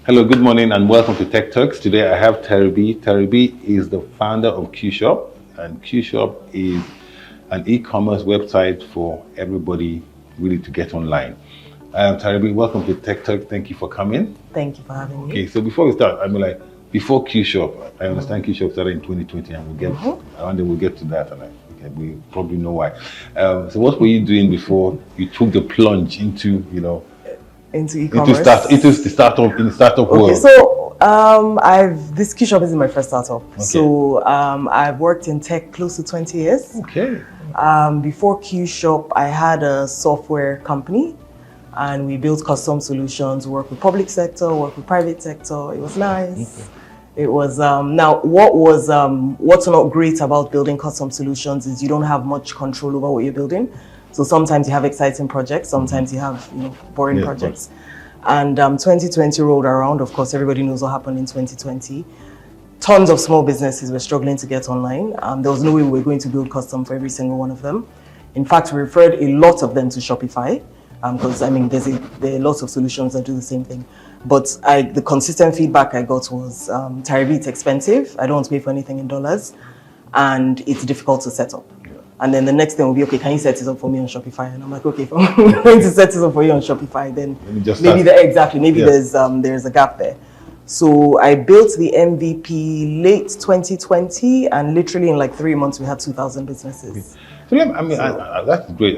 Hello, good morning, and welcome to Techturks. Today I have Tarebi. Tarebi is the founder of Qshop, and Qshop is an e-commerce website for everybody really to get online. Tarebi, welcome to Techturks. Thank you for coming. Thank you for having me. Okay, so before we start, before Qshop, I understand Qshop started in 2020, and we'll get to that, and we probably know why. So what were you doing before you took the plunge into, into e-commerce, into the startup world? Okay, so this Qshop isn't my first startup. Okay. So I've worked in tech close to 20 years. Okay. Before Qshop, I had a software company, and we built custom solutions, work with public sector, work with private sector. It was nice. Okay. It was now what's not great about building custom solutions is you don't have much control over what you're building. So sometimes you have exciting projects, sometimes you have boring projects. And 2020 rolled around. Of course, everybody knows what happened in 2020. Tons of small businesses were struggling to get online. There was no way we were going to build custom for every single one of them. In fact, we referred a lot of them to Shopify because there are lots of solutions that do the same thing. But the consistent feedback I got was, Tarebi, it's expensive. I don't want to pay for anything in dollars, and it's difficult to set up. And then the next thing will be, okay, can you set it up for me on Shopify? And I'm like, okay, if I'm going to set it up for you on Shopify, then maybe there's a gap there. So I built the MVP late 2020, and literally in like 3 months we had 2,000 businesses. So that's great.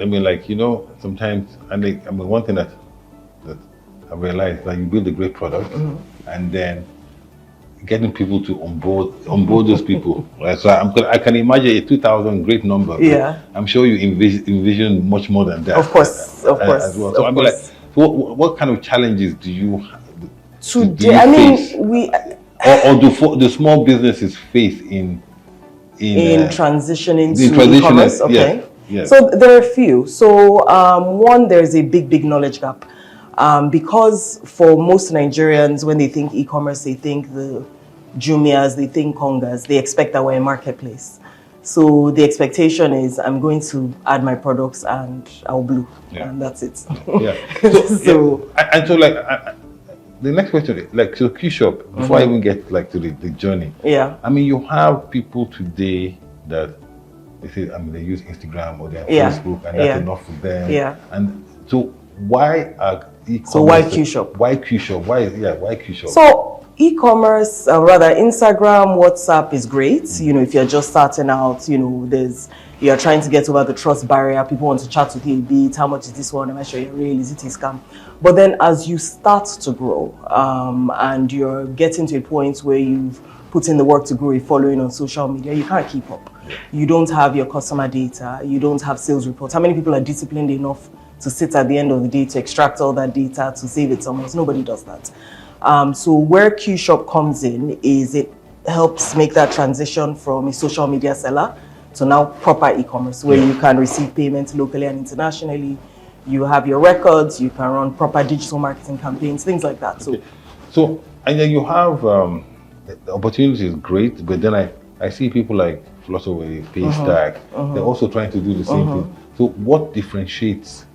Sometimes one thing that I realized that you build a great product, and then getting people to onboard those people. Right? So I can imagine a 2,000 great number. Yeah. I'm sure you envision much more than that. Of course. As well. So what kind of challenges do you face? Do the small businesses face in transitioning to e-commerce? Okay. Yes. So there are a few. So one, there's a big knowledge gap. Because for most Nigerians, when they think e-commerce, they think the Jumias, they think Kongas, they expect that we're a marketplace. So the expectation is I'm going to add my products and I'll blow, and that's it. Yeah. The next question is, so Qshop, before I even get to the journey. Yeah. You have people today that they say, they use Instagram or they're Facebook, and that's enough for them. Yeah. And so why are e-commerce? So why Qshop? Why Qshop? Why Qshop? So e-commerce, rather Instagram, WhatsApp is great. If you're just starting out, you're trying to get over the trust barrier. People want to chat with you a bit. How much is this one? Am I sure you're real? Is it a scam? But then as you start to grow, and you're getting to a point where you've put in the work to grow a following on social media, you can't keep up. You don't have your customer data. You don't have sales reports. How many people are disciplined enough to sit at the end of the day to extract all that data to save it somewhere? Nobody does that. So where Qshop comes in is it helps make that transition from a social media seller to now proper e-commerce, where you can receive payments locally and internationally. You have your records, you can run proper digital marketing campaigns, things like that. Okay. So and then you have the opportunity is great, but then I see people like Flutterwave, Paystack, they're also trying to do the same thing. So what differentiates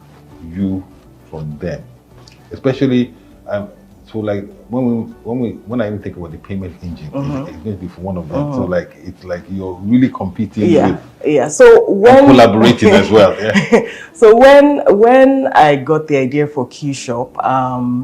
you from them? Especially when I even think about the payment engine, it's going to be for one of them. So it's like you're really competing with So when collaborating as well. Yeah. So when I got the idea for Qshop,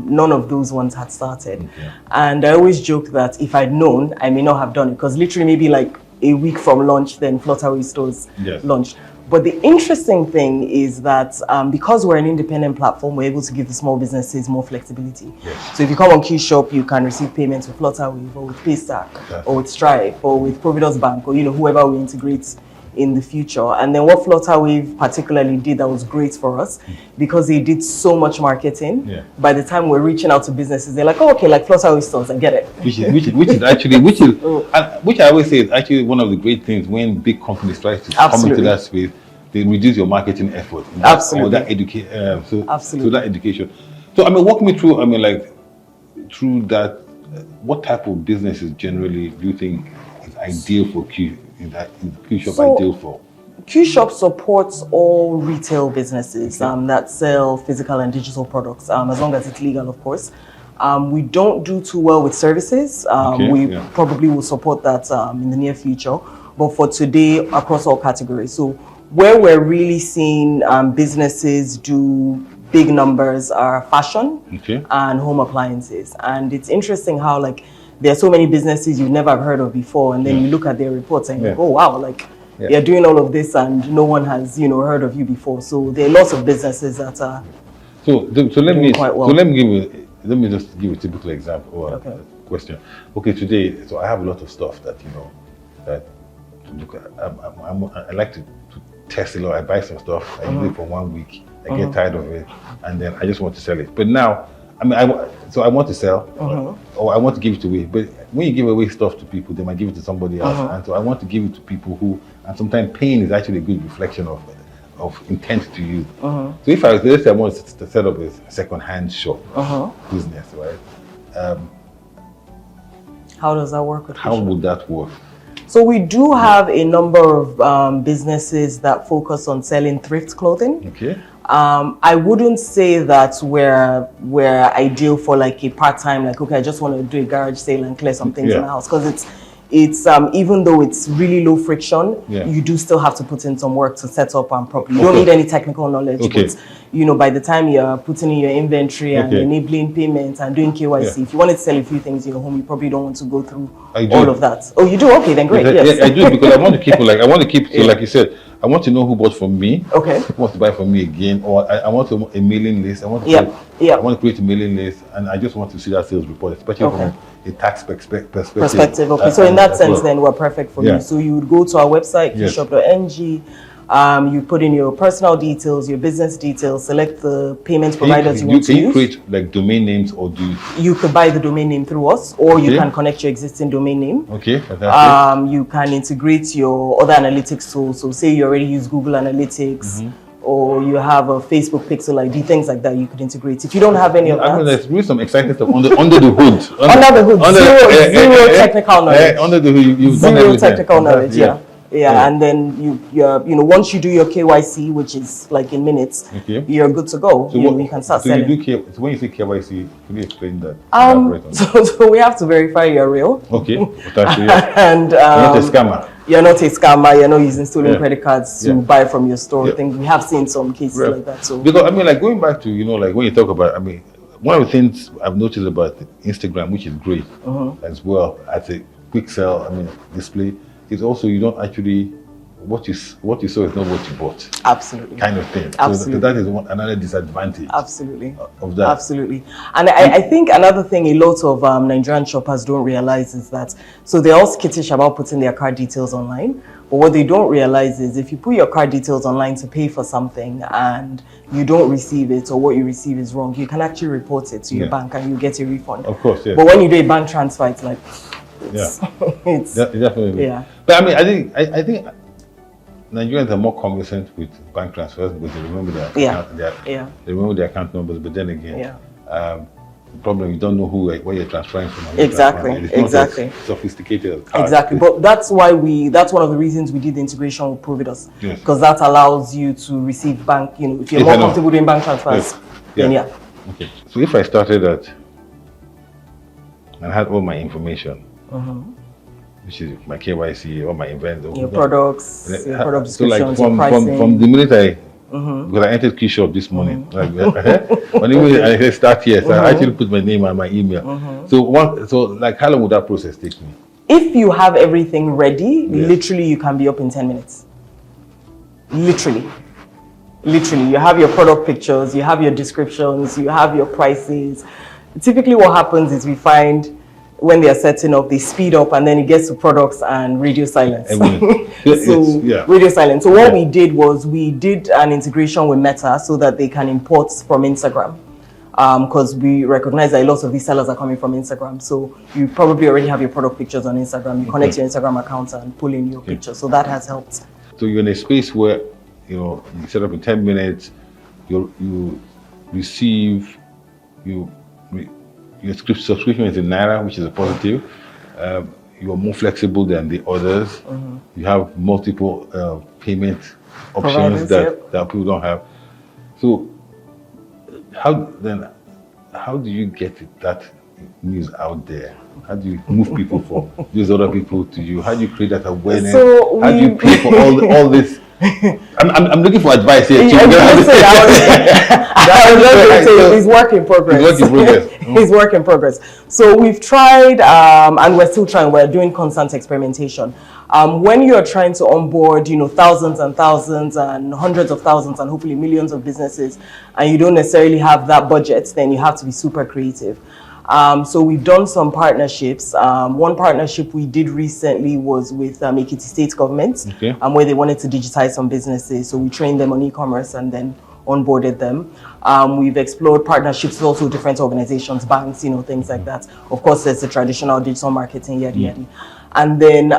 none of those ones had started. Okay. And I always joke that if I'd known, I may not have done it, because literally maybe like a week from launch, then Flutterwave stores launched. But the interesting thing is that because we're an independent platform, we're able to give the small businesses more flexibility. Yes. So if you come on Qshop, you can receive payments with Flutterwave or with Paystack or with Stripe or with Providence Bank or whoever we integrate in the future. And then what Flutterwave particularly did that was great for us, because they did so much marketing. By the time we're reaching out to businesses, they're like, oh, okay, like Flutterwave stores, I get it. Which I always say is actually one of the great things when big companies try to come into that space. They reduce your marketing effort. Absolutely. That education. So walk me through. Through that. What type of businesses generally do you think is ideal for Qshop ideal for? Qshop supports all retail businesses that sell physical and digital products, as long as it's legal, of course. We don't do too well with services. We probably will support that in the near future. But for today, across all categories. So where we're really seeing businesses do big numbers are fashion and home appliances. And it's interesting how like there are so many businesses you've never heard of before, and then you look at their reports and you go, oh wow, like you're doing all of this and no one has heard of you before. So there are lots of businesses that are let me quite well. let me just give a typical example or question. Okay, today, so I have a lot of stuff that that look at. I like to test a lot. I buy some stuff, I use it for 1 week, I get tired of it, and then I just want to sell it. But now, I mean, I want to sell, or I want to give it away. But when you give away stuff to people, they might give it to somebody else. And so I want to give it to people who, and sometimes pain is actually a good reflection of intent to use. So if let's say I want to set up a second-hand shop business, right? How does that work with How would that work? So we do have a number of businesses that focus on selling thrift clothing. Okay. I wouldn't say that we're ideal for like a part-time, like, okay, I just want to do a garage sale and clear some things in my house, because it's even though it's really low friction, you do still have to put in some work to set up and properly. You don't need any technical knowledge, but by the time you're putting in your inventory and enabling payments and doing KYC, if you wanted to sell a few things in your home, you probably don't want to go through all of that. Oh, you do? Okay, then great. Yes, I do, because I want to keep so like you said, I want to know who bought from me. Okay. Who wants to buy from me again, or I want a mailing list. I want to create a mailing list, and I just want to see that sales report, especially from a tax perspective. Okay, so in that sense, then we're perfect for you. So you would go to our website, qshop.ng. You put in your personal details, your business details, select the payment providers you want to use. Can you create like domain names, or do you could buy the domain name through us, or you can connect your existing domain name. Okay, fantastic. You can integrate your other analytics tools. So say you already use Google Analytics, or you have a Facebook Pixel ID, things like that you could integrate. If you don't have any of that, there's really some exciting stuff under the hood. Under the hood, zero technical knowledge. Under the hood, you've done zero technical knowledge. And then you once you do your KYC, which is like in minutes, you're good to go. So you can start selling. So when you say KYC, can you explain that? So we have to verify you're real. Okay. And you're not a scammer. You're not a scammer. You're not using stolen credit cards to buy from your store. I think we have seen some cases like that. So because I mean, like going back to like when you talk about, I mean, one of the things I've noticed about Instagram, which is great as well as a quick sell, I mean, display, is also you don't actually what you saw is not what you bought. Absolutely. Kind of thing. Absolutely. So that is another disadvantage. Absolutely. Of that. Absolutely. And I think another thing a lot of Nigerian shoppers don't realize is that, so they're all skittish about putting their card details online, but what they don't realize is if you put your card details online to pay for something and you don't receive it, or what you receive is wrong, you can actually report it to your bank and you get a refund. Of course, yes. But when you do a bank transfer, it's like, it's definitely. But I mean, I think Nigerians are more conversant with bank transfers because they remember their account, they remember their account numbers. But then again, the problem, you don't know where you're transferring from. Exactly. It's not as sophisticated as cards. Exactly. But that's why that's one of the reasons we did the integration with Providus, because that allows you to receive bank. If you're more comfortable doing bank transfers, then Okay. So if I started that and had all my information, which is my KYC, all my events, your products, your product descriptions, so like your pricing. from the minute because I entered Qshop this morning, when I start here, so I actually put my name and my email. So like how long would that process take me? If you have everything ready, literally you can be up in 10 minutes. Literally, you have your product pictures, you have your descriptions, you have your prices. Typically what happens is we find when they are setting up, they speed up and then it gets to products and radio silence. Radio silence. So what we did was we did an integration with Meta so that they can import from Instagram. Because we recognize that a lot of these sellers are coming from Instagram. So you probably already have your product pictures on Instagram. You connect your Instagram account and pull in your pictures. So that has helped. So you're in a space where, you set up in 10 minutes, you receive, your subscription is in Naira, which is a positive. You are more flexible than the others. You have multiple payment options that people don't have. So how how do you get that news out there? How do you move people from these other people to you? How do you create that awareness? So How do you pay for all this? I'm looking for advice here too. I was just going to say it's work in progress. It's work in progress. It's work in progress. So we've tried, and we're still trying. We're doing constant experimentation. When you're trying to onboard, thousands and thousands and hundreds of thousands and hopefully millions of businesses, and you don't necessarily have that budget, then you have to be super creative. So we've done some partnerships. One partnership we did recently was with Ekiti State Government, where they wanted to digitize some businesses. So we trained them on e-commerce and then onboarded them. We've explored partnerships with also different organizations, banks, things like that. Of course, there's the traditional digital marketing, yada, yada. And then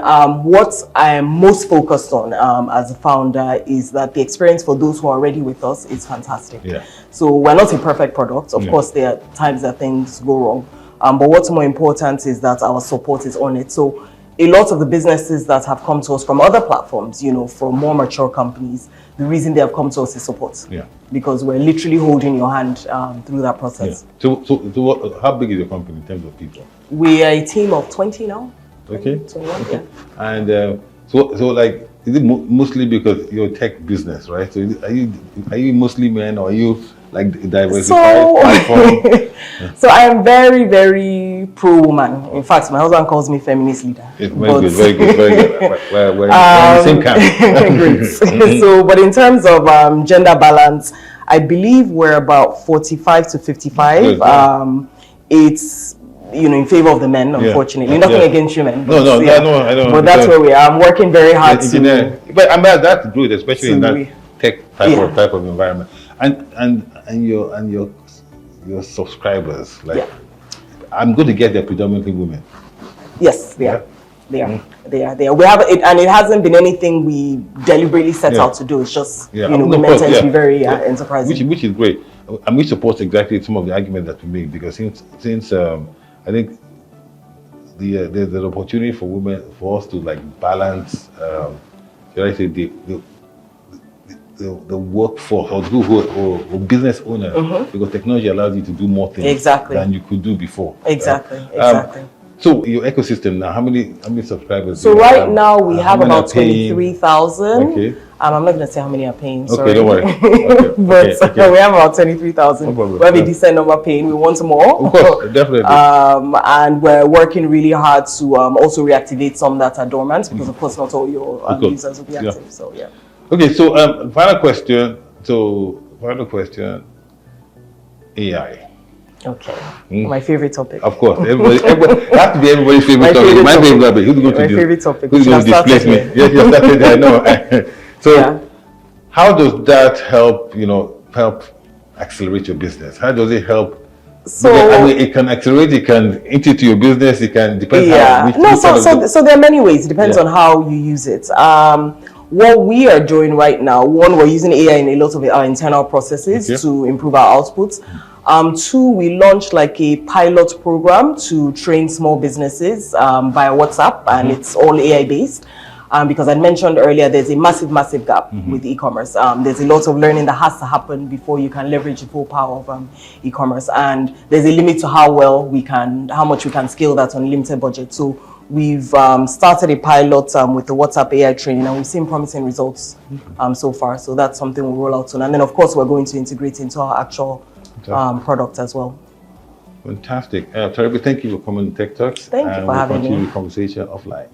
what I am most focused on as a founder is that the experience for those who are already with us is fantastic. Yeah. So we're not a perfect product. Of course, there are times that things go wrong. But what's more important is that our support is on it. So a lot of the businesses that have come to us from other platforms, from more mature companies, the reason they have come to us is support. Yeah. Because we're literally holding your hand through that process. Yeah. So how big is your company in terms of people? We are a team of 20 now. Okay. 21, okay. Yeah. And so like, is it mostly because you're a tech business, right? So are you mostly men, or are you like diversified? So I am very, very pro-woman. In fact, my husband calls me feminist leader. It's very good. We're in the same camp. Great. So, but in terms of gender balance, I believe we're about 45 to 55. Good, yeah. It's in favor of the men, unfortunately. Yeah. Nothing against women. No, I don't. But that's where we are. I'm working very hard But that's good, especially in that tech type of environment. And your subscribers, I'm going to get they're predominantly women. Yes, they are. They are. We have it, and it hasn't been anything we deliberately set out to do. It's just we meant to be very enterprising, which is great. And we support exactly some of the arguments that we make, because since I think there's an opportunity for women, for us to balance, should I say, the workforce or business owner, because technology allows you to do more things than you could do before. Exactly. So your ecosystem now, how many subscribers? So right now we have about 23,000. Okay. I'm not going to say how many are paying. Sorry. Okay, don't worry. But we have about 23,000. We have a decent number paying. We want more. Of course, definitely. And we're working really hard to also reactivate some that are dormant, because of course not all your users will be active. Yeah. So yeah. Okay, so final question. AI. Okay. My favorite topic. Of course, everybody has to be everybody's favorite topic. My favorite topic. Who's going to My favorite topic. Who's going to displace me? Yes, you started there. I know. So, how does that help? Help accelerate your business? How does it help? So it can accelerate. It can into your business. It can depend. So there are many ways. It depends on how you use it. What we are doing right now, one, we're using AI in a lot of our internal processes to improve our outputs. Two, we launched a pilot program to train small businesses via WhatsApp, and it's all AI based. Because I mentioned earlier, there's a massive gap with e-commerce. There's a lot of learning that has to happen before you can leverage the full power of e-commerce, and there's a limit to how much we can scale that on limited budget. So we've started a pilot with the WhatsApp AI training, and we've seen promising results so far. So that's something we'll roll out soon, and then of course we're going to integrate into our actual product as well. Fantastic. Tarebi, thank you for coming to Techturks. Thank you for having me. We'll continue the conversation offline.